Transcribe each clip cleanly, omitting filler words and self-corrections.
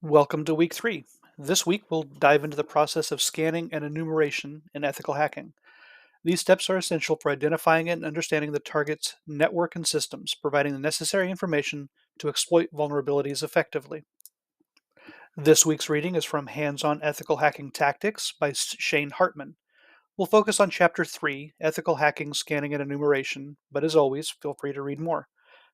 Welcome to week 3. This week we'll dive into the process of scanning and enumeration in ethical hacking. These steps are essential for identifying and understanding the target's network and systems, providing the necessary information to exploit vulnerabilities effectively. This week's reading is from Hands on Ethical Hacking Tactics by Shane Hartman. We'll focus on Chapter 3, Ethical Hacking, Scanning, and Enumeration, but as always, feel free to read more.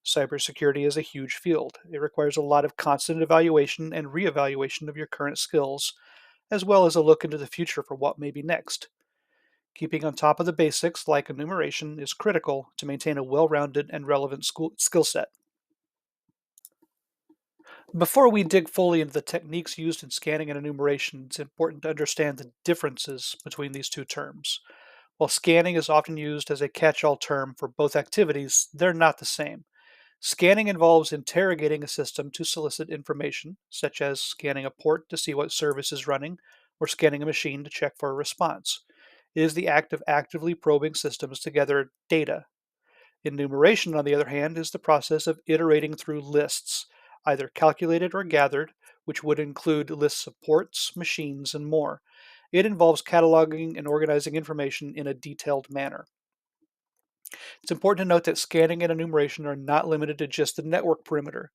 Cybersecurity is a huge field. It requires a lot of constant evaluation and reevaluation of your current skills, as well as a look into the future for what may be next. Keeping on top of the basics, like enumeration, is critical to maintain a well rounded and relevant skill set. Before we dig fully into the techniques used in scanning and enumeration, it's important to understand the differences between these two terms. While scanning is often used as a catch all term for both activities, they're not the same. Scanning involves interrogating a system to solicit information, such as scanning a port to see what service is running, or scanning a machine to check for a response. It is the act of actively probing systems to gather data. Enumeration, on the other hand, is the process of iterating through lists, either calculated or gathered, which would include lists of ports, machines, and more. It involves cataloging and organizing information in a detailed manner. It's important to note that scanning and enumeration are not limited to just the network perimeter.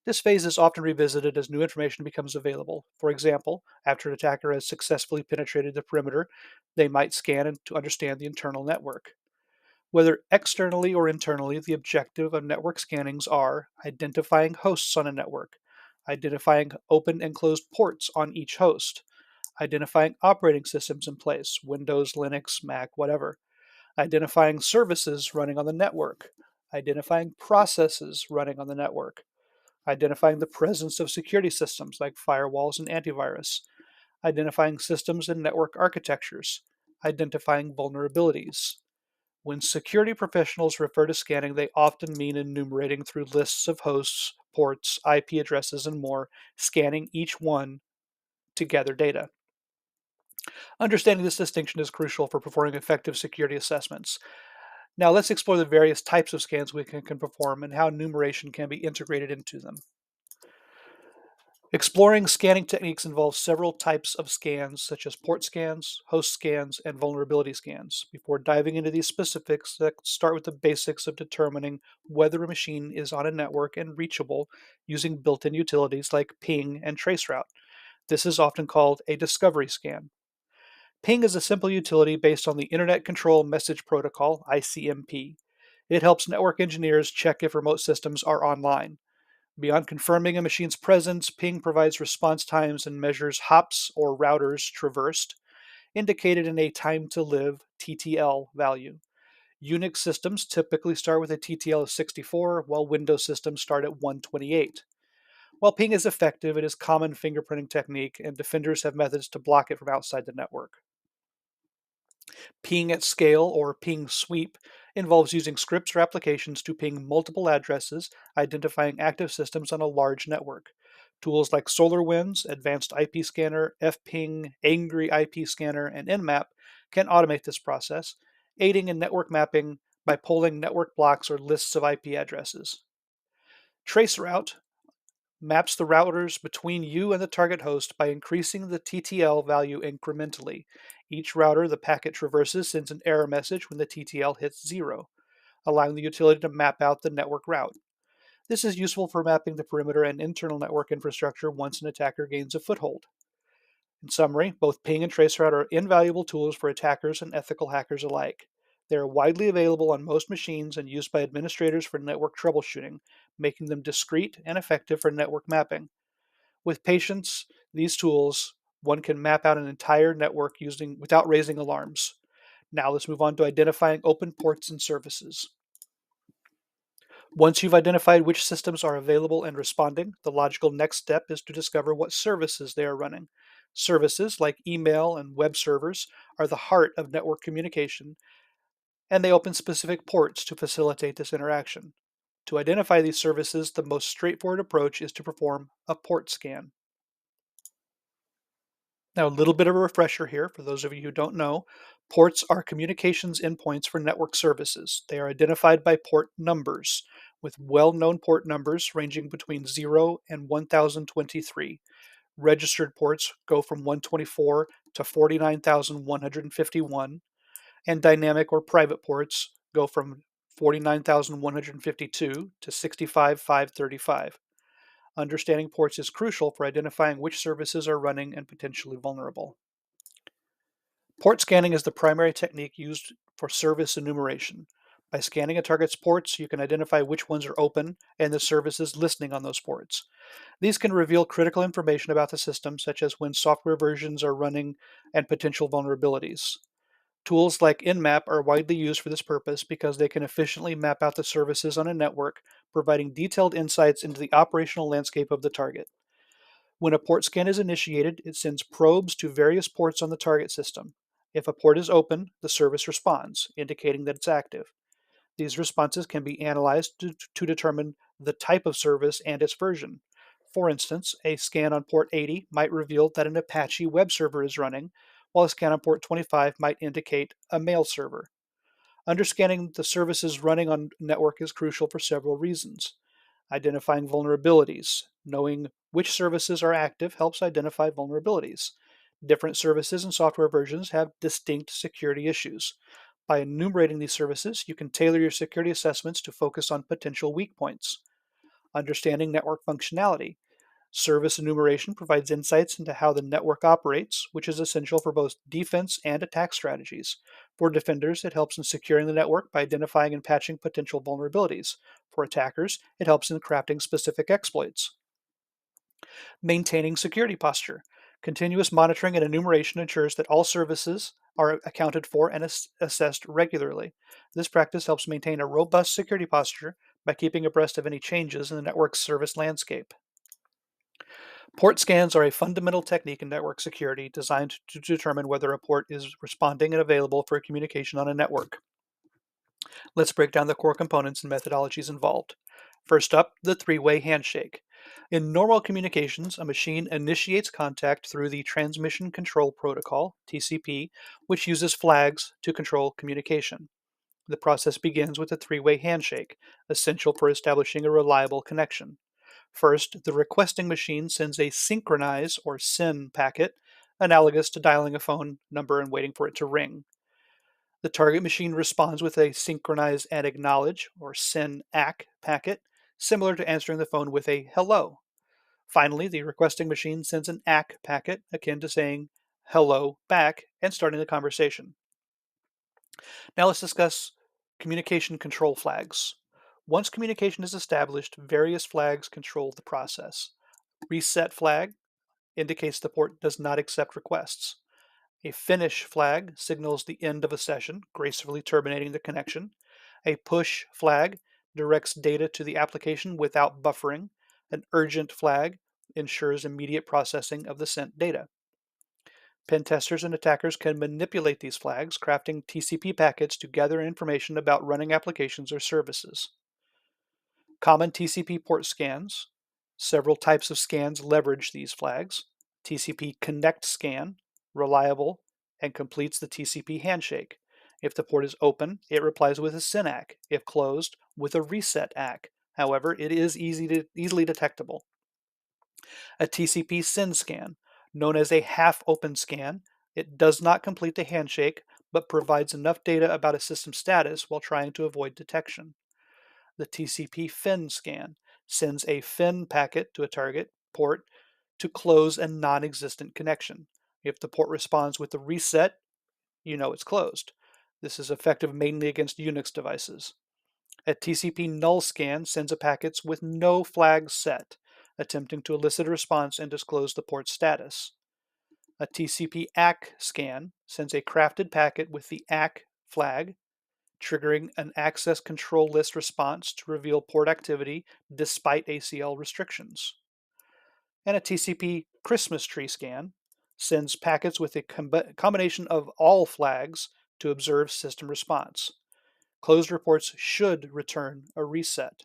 This phase is often revisited as new information becomes available. For example, after an attacker has successfully penetrated the perimeter, they might scan to understand the internal network. Whether externally or internally, the objective of network scannings are identifying hosts on a network, identifying open and closed ports on each host, identifying operating systems in place, Windows, Linux, Mac, whatever, identifying services running on the network, identifying processes running on the network, identifying the presence of security systems like firewalls and antivirus, identifying systems and network architectures, identifying vulnerabilities. When security professionals refer to scanning, they often mean enumerating through lists of hosts, ports, IP addresses, and more, scanning each one to gather data. Understanding this distinction is crucial for performing effective security assessments. Now, let's explore the various types of scans we can perform and how enumeration can be integrated into them. Exploring scanning techniques involves several types of scans, such as port scans, host scans, and vulnerability scans. Before diving into these specifics, let's start with the basics of determining whether a machine is on a network and reachable using built in utilities like ping and traceroute. This is often called a discovery scan. Ping is a simple utility based on the Internet Control Message Protocol, ICMP. It helps network engineers check if remote systems are online. Beyond confirming a machine's presence, ping provides response times and measures hops or routers traversed, indicated in a time to live TTL value. Unix systems typically start with a TTL of 64, while Windows systems start at 128. While ping is effective, it is a common fingerprinting technique, and defenders have methods to block it from outside the network. Ping at scale, or ping sweep, involves using scripts or applications to ping multiple addresses, identifying active systems on a large network. Tools like SolarWinds, Advanced IP Scanner, FPing, Angry IP Scanner, and Nmap can automate this process, aiding in network mapping by polling network blocks or lists of IP addresses. Traceroute maps the routers between you and the target host by increasing the TTL value incrementally. Each router the packet traverses sends an error message when the TTL hits 0, allowing the utility to map out the network route. This is useful for mapping the perimeter and internal network infrastructure once an attacker gains a foothold. In summary, both ping and traceroute are invaluable tools for attackers and ethical hackers alike. They are widely available on most machines and used by administrators for network troubleshooting, making them discreet and effective for network mapping. With patience, these tools, one can map out an entire network using without raising alarms. Now let's move on to identifying open ports and services. Once you've identified which systems are available and responding, the logical next step is to discover what services they are running. Services like email and web servers are the heart of network communication, and they open specific ports to facilitate this interaction. To identify these services, the most straightforward approach is to perform a port scan. Now, a little bit of a refresher here for those of you who don't know. Ports are communications endpoints for network services. They are identified by port numbers. with well-known port numbers ranging between 0 and 1023. Registered ports go from 124 to 49,151, and dynamic or private ports go from 49,152 to 65,535. Understanding ports is crucial for identifying which services are running and potentially vulnerable. Port scanning is the primary technique used for service enumeration. By scanning a target's ports, you can identify which ones are open and the services listening on those ports. These can reveal critical information about the system, such as when software versions are running and potential vulnerabilities. Tools like Nmap are widely used for this purpose because they can efficiently map out the services on a network, providing detailed insights into the operational landscape of the target. When a port scan is initiated, it sends probes to various ports on the target system. If a port is open, the service responds, indicating that it's active. These responses can be analyzed to determine the type of service and its version. For instance, a scan on port 80 might reveal that an Apache web server is running, while a scan on port 25 might indicate a mail server. Understanding the services running on network is crucial for several reasons. Identifying vulnerabilities. Knowing which services are active helps identify vulnerabilities. Different services and software versions have distinct security issues. By enumerating these services, you can tailor your security assessments to focus on potential weak points. Understanding network functionality. Service enumeration provides insights into how the network operates, which is essential for both defense and attack strategies. For defenders, it helps in securing the network by identifying and patching potential vulnerabilities. For attackers, it helps in crafting specific exploits. Maintaining security posture. Continuous monitoring and enumeration ensures that all services are accounted for and assessed regularly. This practice helps maintain a robust security posture by keeping abreast of any changes in the network's service landscape. Port scans are a fundamental technique in network security designed to determine whether a port is responding and available for communication on a network. Let's break down the core components and methodologies involved. First up, the three-way handshake. In normal communications, a machine initiates contact through the Transmission Control Protocol, TCP, which uses flags to control communication. The process begins with a three-way handshake, essential for establishing a reliable connection. First, the requesting machine sends a synchronize or SYN packet, analogous to dialing a phone number and waiting for it to ring. The target machine responds with a synchronize and acknowledge or SYN-ACK packet, similar to answering the phone with a hello. Finally, the requesting machine sends an ACK packet, akin to saying hello back and starting the conversation. Now let's discuss communication control flags. Once communication is established, various flags control the process. Reset flag indicates the port does not accept requests. A finish flag signals the end of a session, gracefully terminating the connection. A push flag directs data to the application without buffering. An urgent flag ensures immediate processing of the sent data. Pen testers and attackers can manipulate these flags, crafting TCP packets to gather information about running applications or services. Common TCP port scans. Several types of scans leverage these flags. TCP Connect scan, reliable, and completes the TCP handshake. If the port is open, it replies with a SYN-ACK. If closed, with a reset ACK. However, it is easily detectable. A TCP SYN scan, known as a half-open scan, it does not complete the handshake, but provides enough data about a system status while trying to avoid detection. The TCP FIN scan sends a FIN packet to a target port to close a non-existent connection. If the port responds with a reset, you know it's closed. This is effective mainly against Unix devices. A TCP null scan sends a packets with no flags set, attempting to elicit a response and disclose the port status. A TCP ACK scan sends a crafted packet with the ACK flag, triggering an access control list response to reveal port activity despite ACL restrictions. And a TCP Christmas tree scan sends packets with a combination of all flags to observe system response. Closed reports should return a reset.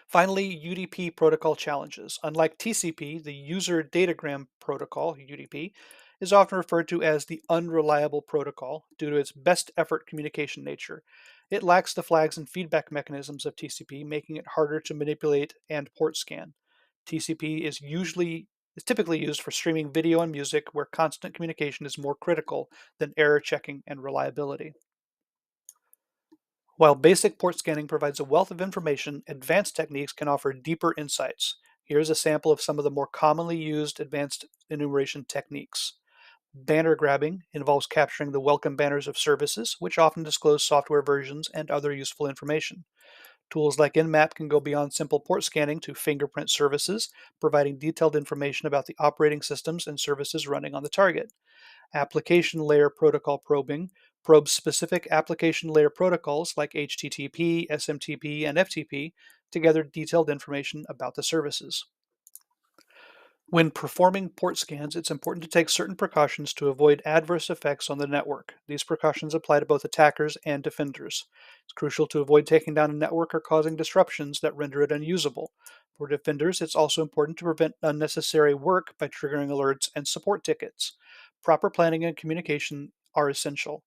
Finally, UDP protocol challenges. Unlike TCP, the User Datagram Protocol, UDP, is often referred to as the unreliable protocol due to its best effort communication nature. It lacks the flags and feedback mechanisms of TCP, making it harder to manipulate and port scan. TCP is typically used for streaming video and music where constant communication is more critical than error checking and reliability. While basic port scanning provides a wealth of information, advanced techniques can offer deeper insights. Here's a sample of some of the more commonly used advanced enumeration techniques. Banner grabbing involves capturing the welcome banners of services, which often disclose software versions and other useful information. Tools like Nmap can go beyond simple port scanning to fingerprint services, providing detailed information about the operating systems and services running on the target. Application layer protocol probing probes specific application layer protocols like HTTP, SMTP, and FTP to gather detailed information about the services. When performing port scans, it's important to take certain precautions to avoid adverse effects on the network. These precautions apply to both attackers and defenders. It's crucial to avoid taking down a network or causing disruptions that render it unusable. For defenders, it's also important to prevent unnecessary work by triggering alerts and support tickets. Proper planning and communication are essential,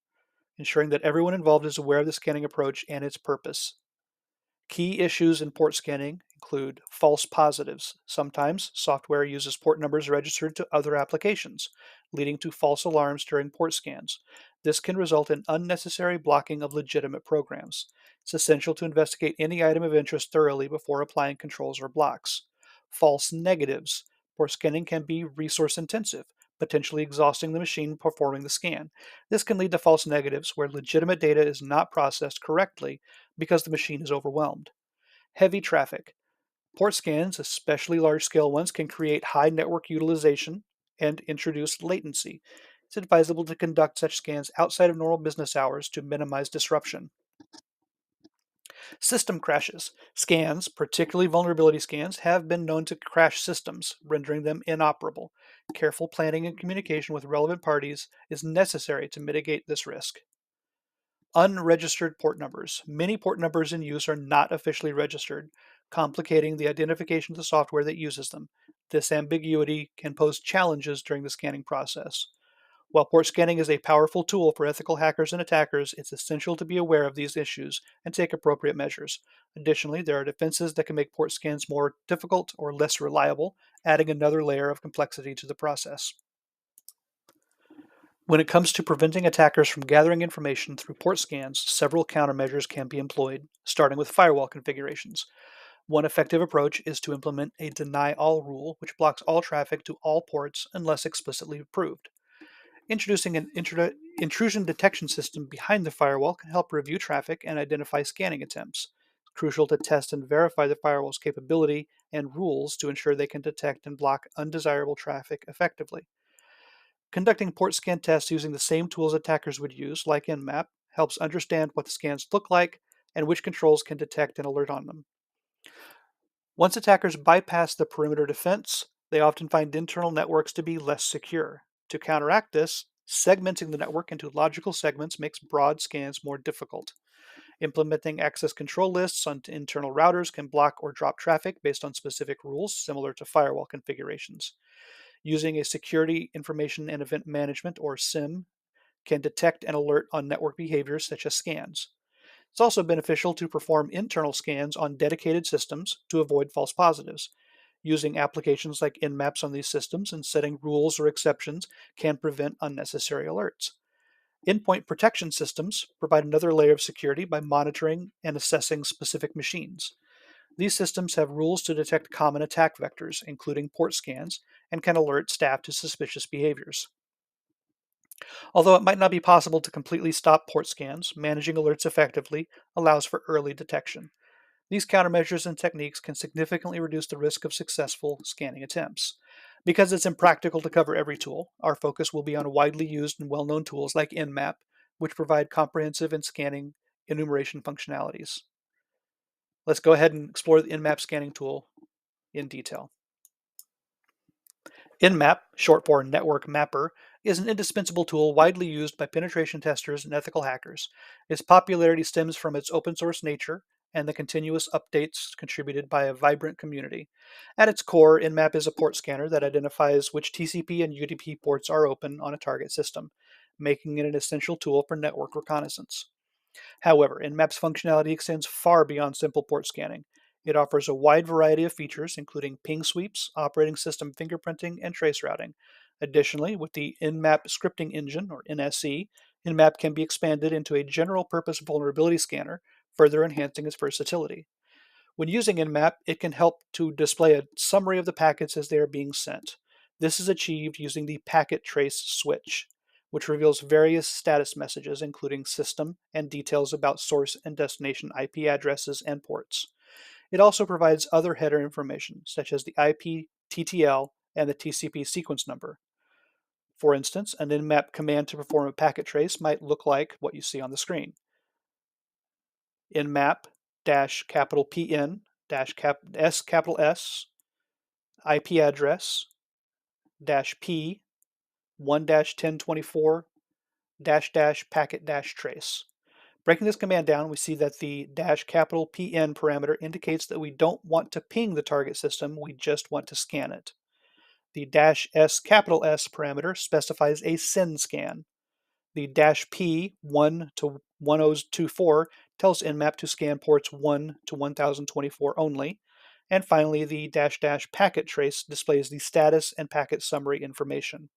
ensuring that everyone involved is aware of the scanning approach and its purpose. Key issues in port scanning include false positives. Sometimes software uses port numbers registered to other applications, leading to false alarms during port scans. This can result in unnecessary blocking of legitimate programs. It's essential to investigate any item of interest thoroughly before applying controls or blocks. False negatives. Port scanning can be resource intensive, potentially exhausting the machine performing the scan. This can lead to false negatives where legitimate data is not processed correctly because the machine is overwhelmed. Heavy traffic. Port scans, especially large scale ones, can create high network utilization and introduce latency. It's advisable to conduct such scans outside of normal business hours to minimize disruption. System crashes. Scans, particularly vulnerability scans, have been known to crash systems, rendering them inoperable. Careful planning and communication with relevant parties is necessary to mitigate this risk. Unregistered port numbers. Many port numbers in use are not officially registered, complicating the identification of the software that uses them. This ambiguity can pose challenges during the scanning process. While port scanning is a powerful tool for ethical hackers and attackers, it's essential to be aware of these issues and take appropriate measures. Additionally, there are defenses that can make port scans more difficult or less reliable, adding another layer of complexity to the process. When it comes to preventing attackers from gathering information through port scans, several countermeasures can be employed, starting with firewall configurations. One effective approach is to implement a deny all rule, which blocks all traffic to all ports unless explicitly approved. Introducing an intrusion detection system behind the firewall can help review traffic and identify scanning attempts. It's crucial to test and verify the firewall's capability and rules to ensure they can detect and block undesirable traffic effectively. Conducting port scan tests using the same tools attackers would use, like Nmap, helps understand what the scans look like and which controls can detect and alert on them. Once attackers bypass the perimeter defense, they often find internal networks to be less secure. To counteract this, segmenting the network into logical segments makes broad scans more difficult. Implementing access control lists on internal routers can block or drop traffic based on specific rules, similar to firewall configurations. Using a security information and event management or SIM can detect and alert on network behaviors such as scans. It's also beneficial to perform internal scans on dedicated systems to avoid false positives. Using applications like Nmaps on these systems and setting rules or exceptions can prevent unnecessary alerts. Endpoint protection systems provide another layer of security by monitoring and assessing specific machines. These systems have rules to detect common attack vectors, including port scans, and can alert staff to suspicious behaviors. Although it might not be possible to completely stop port scans, managing alerts effectively allows for early detection. These countermeasures and techniques can significantly reduce the risk of successful scanning attempts. Because it's impractical to cover every tool, our focus will be on widely used and well known tools like Nmap, which provide comprehensive and scanning enumeration functionalities. Let's go ahead and explore the Nmap scanning tool in detail. Nmap, short for Network Mapper, is an indispensable tool widely used by penetration testers and ethical hackers. Its popularity stems from its open source nature and the continuous updates contributed by a vibrant community. At its core, Nmap is a port scanner that identifies which TCP and UDP ports are open on a target system, making it an essential tool for network reconnaissance. However, Nmap's functionality extends far beyond simple port scanning. It offers a wide variety of features, including ping sweeps, operating system fingerprinting, and trace routing. Additionally, with the Nmap scripting engine, or NSE, Nmap can be expanded into a general purpose vulnerability scanner, further enhancing its versatility. When using Nmap, it can help to display a summary of the packets as they are being sent. This is achieved using the packet trace switch, which reveals various status messages, including system and details about source and destination IP addresses and ports. It also provides other header information, such as the IP, TTL, and the TCP sequence number. For instance, an Nmap command to perform a packet trace might look like what you see on the screen. Nmap dash capital PN dash S capital S IP address dash P 1 1024 dash dash packet dash trace. Breaking this command down, we see that the dash capital PN parameter indicates that we don't want to ping the target system, we just want to scan it. The dash S capital S parameter specifies a send scan. The dash P 1 to 1024 tells Nmap to scan ports 1 to 1024 only. And finally, the dash dash packet trace displays the status and packet summary information.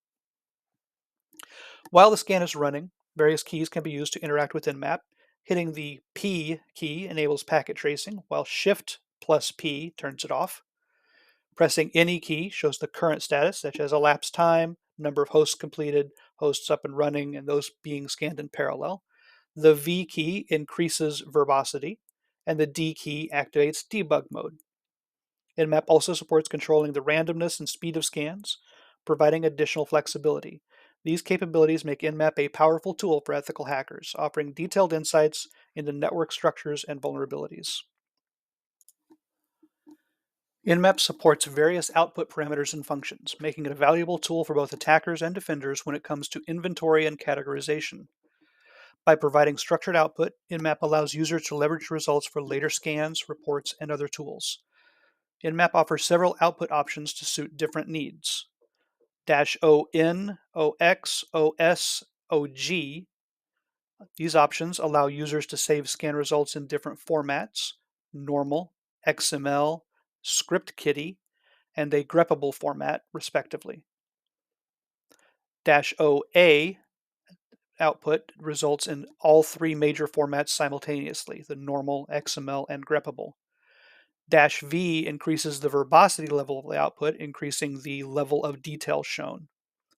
While the scan is running, various keys can be used to interact with Nmap. Hitting the P key enables packet tracing, while Shift plus P turns it off. Pressing any key shows the current status, such as elapsed time, number of hosts completed, hosts up and running, and those being scanned in parallel. The V key increases verbosity, and the D key activates debug mode. Nmap also supports controlling the randomness and speed of scans, providing additional flexibility. These capabilities make Nmap a powerful tool for ethical hackers, offering detailed insights into network structures and vulnerabilities. Nmap supports various output parameters and functions, making it a valuable tool for both attackers and defenders when it comes to inventory and categorization. By providing structured output, Nmap allows users to leverage results for later scans, reports, and other tools. Nmap offers several output options to suit different needs. -ON, OX, OS, OG. These options allow users to save scan results in different formats: normal, XML, script kiddie, and a greppable format, respectively. -OA output results in all three major formats simultaneously: the normal, XML, and greppable. -V increases the verbosity level of the output, increasing the level of detail shown.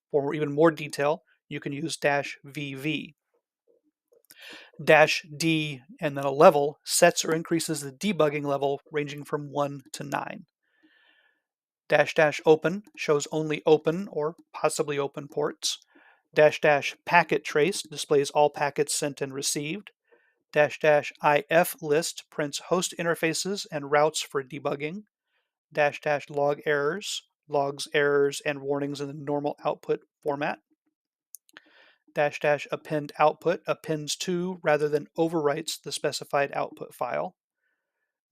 For even more detail, you can use -VV. -D and then a level sets or increases the debugging level ranging from 1 to 9. -open shows only open or possibly open ports. -packet trace displays all packets sent and received. -if list prints host interfaces and routes for debugging. -log errors logs errors and warnings in the normal output format. -append output appends to rather than overwrites the specified output file.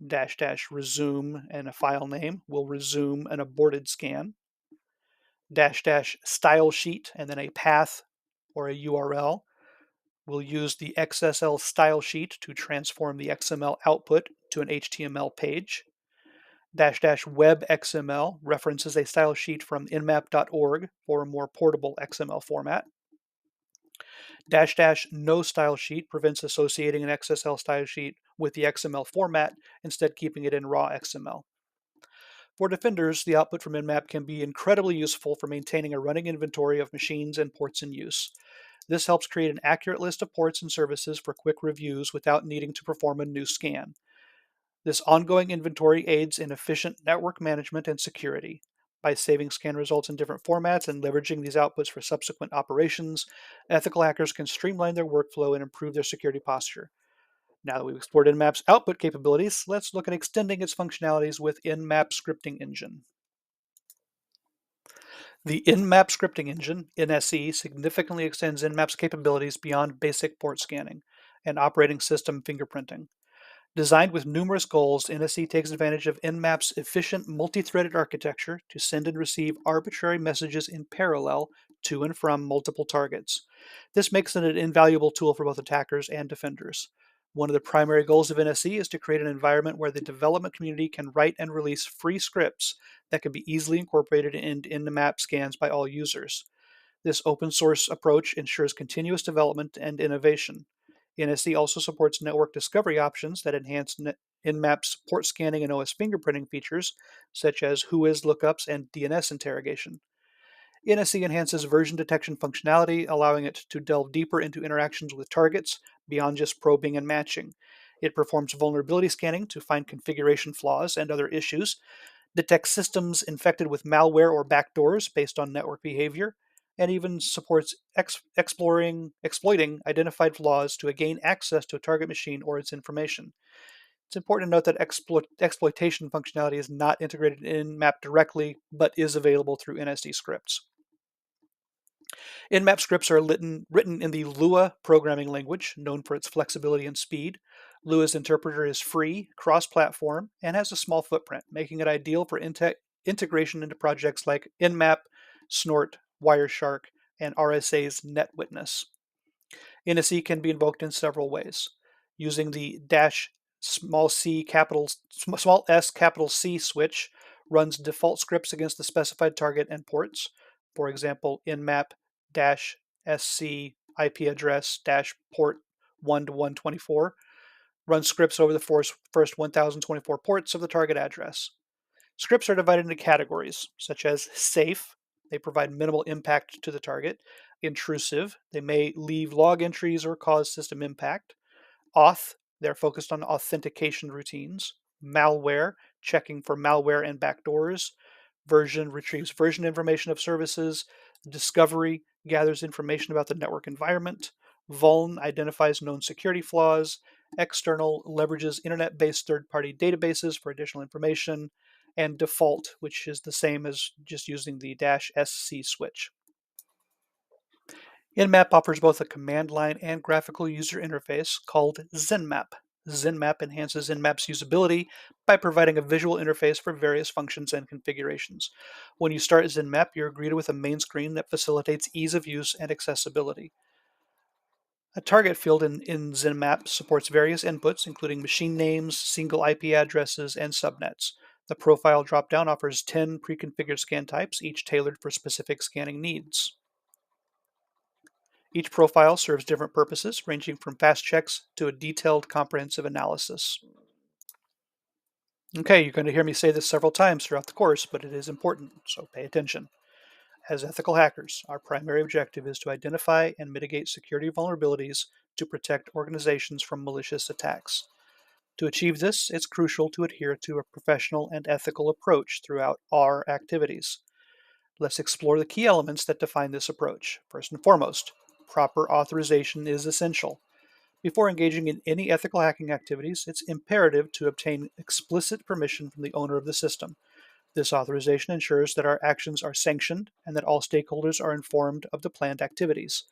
-resume and a file name will resume an aborted scan. -style sheet and then a path or a URL will use the XSL style sheet to transform the XML output to an HTML page. -web XML references a style sheet from nmap.org for a more portable XML format. -no style sheet prevents associating an XSL style sheet with the XML format, instead keeping it in raw XML. For defenders, the output from Nmap can be incredibly useful for maintaining a running inventory of machines and ports in use. This helps create an accurate list of ports and services for quick reviews without needing to perform a new scan. This ongoing inventory aids in efficient network management and security. By saving scan results in different formats and leveraging these outputs for subsequent operations, ethical hackers can streamline their workflow and improve their security posture. Now that we've explored Nmap's output capabilities, let's look at extending its functionalities with Nmap Scripting Engine. The Nmap Scripting Engine, NSE, significantly extends Nmap's capabilities beyond basic port scanning and operating system fingerprinting. Designed with numerous goals, NSE takes advantage of Nmap's efficient multi-threaded architecture to send and receive arbitrary messages in parallel to and from multiple targets. This makes it an invaluable tool for both attackers and defenders. One of the primary goals of NSE is to create an environment where the development community can write and release free scripts that can be easily incorporated into Nmap scans by all users. This open source approach ensures continuous development and innovation. NSE also supports network discovery options that enhance Nmap's port scanning and OS fingerprinting features, such as WHOIS lookups and DNS interrogation. NSE enhances version detection functionality, allowing it to delve deeper into interactions with targets beyond just probing and matching. It performs vulnerability scanning to find configuration flaws and other issues, detects systems infected with malware or backdoors based on network behavior, and even supports exploiting identified flaws to gain access to a target machine or its information. It's important to note that exploitation functionality is not integrated in Nmap directly, but is available through NSE scripts. Nmap scripts are written in the Lua programming language, known for its flexibility and speed. Lua's interpreter is free, cross-platform, and has a small footprint, making it ideal for integration into projects like Nmap, Snort, Wireshark, and RSA's NetWitness. NSE can be invoked in several ways. Using the dash small s capital C switch runs default scripts against the specified target and ports. For example, nmap dash sc IP address dash port 1 to 124 runs scripts over the first 1024 ports of the target address. Scripts are divided into categories, such as safe, they provide minimal impact to the target; intrusive, they may leave log entries or cause system impact; auth, they're focused on authentication routines; malware, checking for malware and backdoors; version retrieves version information of services; discovery gathers information about the network environment; vuln identifies known security flaws; external leverages internet-based third-party databases for additional information; and default, which is the same as just using the -sc switch. Nmap offers both a command line and graphical user interface called ZenMap. ZenMap enhances Nmap's usability by providing a visual interface for various functions and configurations. When you start ZenMap, you're greeted with a main screen that facilitates ease of use and accessibility. A target field in ZenMap supports various inputs, including machine names, single IP addresses, and subnets. The profile dropdown offers 10 pre-configured scan types, each tailored for specific scanning needs. Each profile serves different purposes, ranging from fast checks to a detailed, comprehensive analysis. Okay, you're going to hear me say this several times throughout the course, but it is important, so pay attention. As ethical hackers, our primary objective is to identify and mitigate security vulnerabilities to protect organizations from malicious attacks. To achieve this, it's crucial to adhere to a professional and ethical approach throughout our activities. Let's explore the key elements that define this approach. First and foremost, proper authorization is essential. Before engaging in any ethical hacking activities, it's imperative to obtain explicit permission from the owner of the system. This authorization ensures that our actions are sanctioned and that all stakeholders are informed of the planned activities.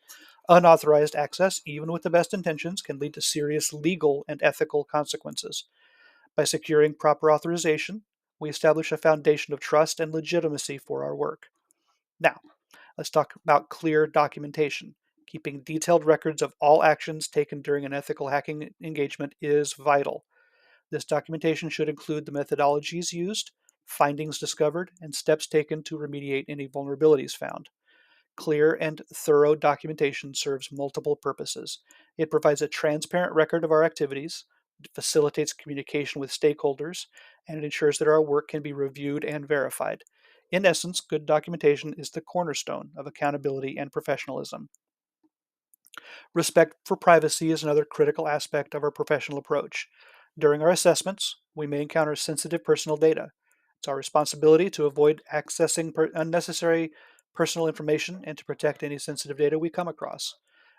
Unauthorized access, even with the best intentions, can lead to serious legal and ethical consequences. By securing proper authorization, we establish a foundation of trust and legitimacy for our work. Now, let's talk about clear documentation. Keeping detailed records of all actions taken during an ethical hacking engagement is vital. This documentation should include the methodologies used, findings discovered, and steps taken to remediate any vulnerabilities found. Clear and thorough documentation serves multiple purposes. It provides a transparent record of our activities, facilitates communication with stakeholders, and it ensures that our work can be reviewed and verified. In essence, good documentation is the cornerstone of accountability and professionalism. Respect for privacy is another critical aspect of our professional approach. During our assessments, we may encounter sensitive personal data. It's our responsibility to avoid accessing unnecessary personal information and to protect any sensitive data we come across.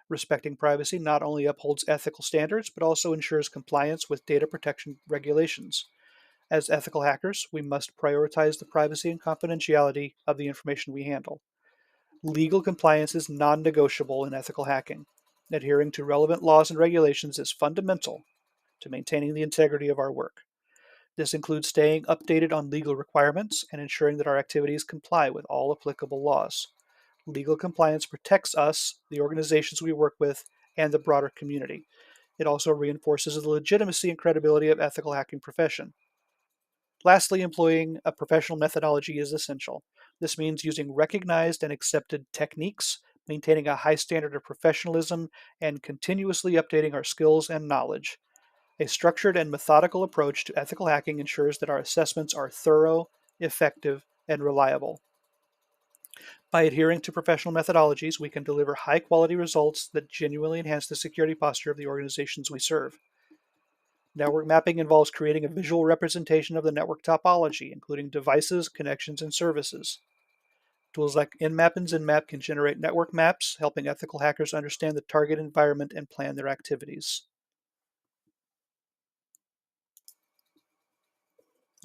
Respecting privacy not only upholds ethical standards, but also ensures compliance with data protection regulations. As ethical hackers, we must prioritize the privacy and confidentiality of the information we handle. Legal compliance is non negotiable in ethical hacking. Adhering to relevant laws and regulations is fundamental to maintaining the integrity of our work. This includes staying updated on legal requirements and ensuring that our activities comply with all applicable laws. Legal compliance protects us, the organizations we work with, and the broader community. It also reinforces the legitimacy and credibility of ethical hacking profession. Lastly, employing a professional methodology is essential. This means using recognized and accepted techniques, maintaining a high standard of professionalism, and continuously updating our skills and knowledge. A structured and methodical approach to ethical hacking ensures that our assessments are thorough, effective, and reliable. By adhering to professional methodologies, we can deliver high quality results that genuinely enhance the security posture of the organizations we serve. Network mapping involves creating a visual representation of the network topology, including devices, connections, and services. Tools like Nmap and ZenMap can generate network maps, helping ethical hackers understand the target environment and plan their activities.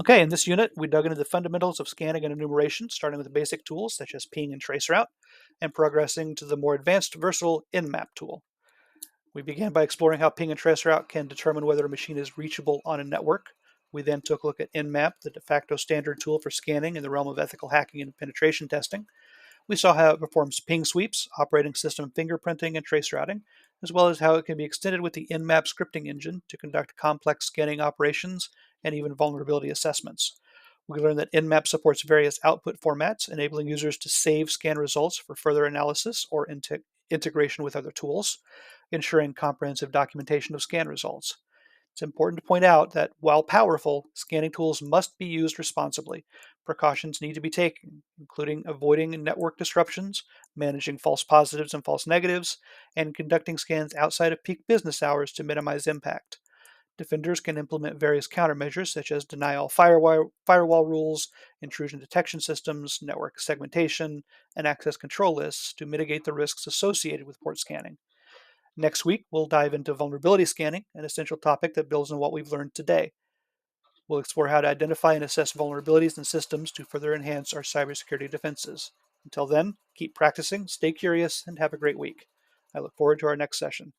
Okay, in this unit, we dug into the fundamentals of scanning and enumeration, starting with the basic tools such as ping and traceroute, and progressing to the more advanced, versatile Nmap tool. We began by exploring how ping and traceroute can determine whether a machine is reachable on a network. We then took a look at Nmap, the de facto standard tool for scanning in the realm of ethical hacking and penetration testing. We saw how it performs ping sweeps, operating system fingerprinting, and trace routing, as well as how it can be extended with the Nmap scripting engine to conduct complex scanning operations and even vulnerability assessments. We learned that Nmap supports various output formats, enabling users to save scan results for further analysis or integration with other tools, ensuring comprehensive documentation of scan results. It's important to point out that while powerful, scanning tools must be used responsibly. Precautions need to be taken, including avoiding network disruptions, managing false positives and false negatives, and conducting scans outside of peak business hours to minimize impact. Defenders can implement various countermeasures such as denial firewall rules, intrusion detection systems, network segmentation, and access control lists to mitigate the risks associated with port scanning. Next week, we'll dive into vulnerability scanning, an essential topic that builds on what we've learned today. We'll explore how to identify and assess vulnerabilities in systems to further enhance our cybersecurity defenses. Until then, keep practicing, stay curious, and have a great week. I look forward to our next session.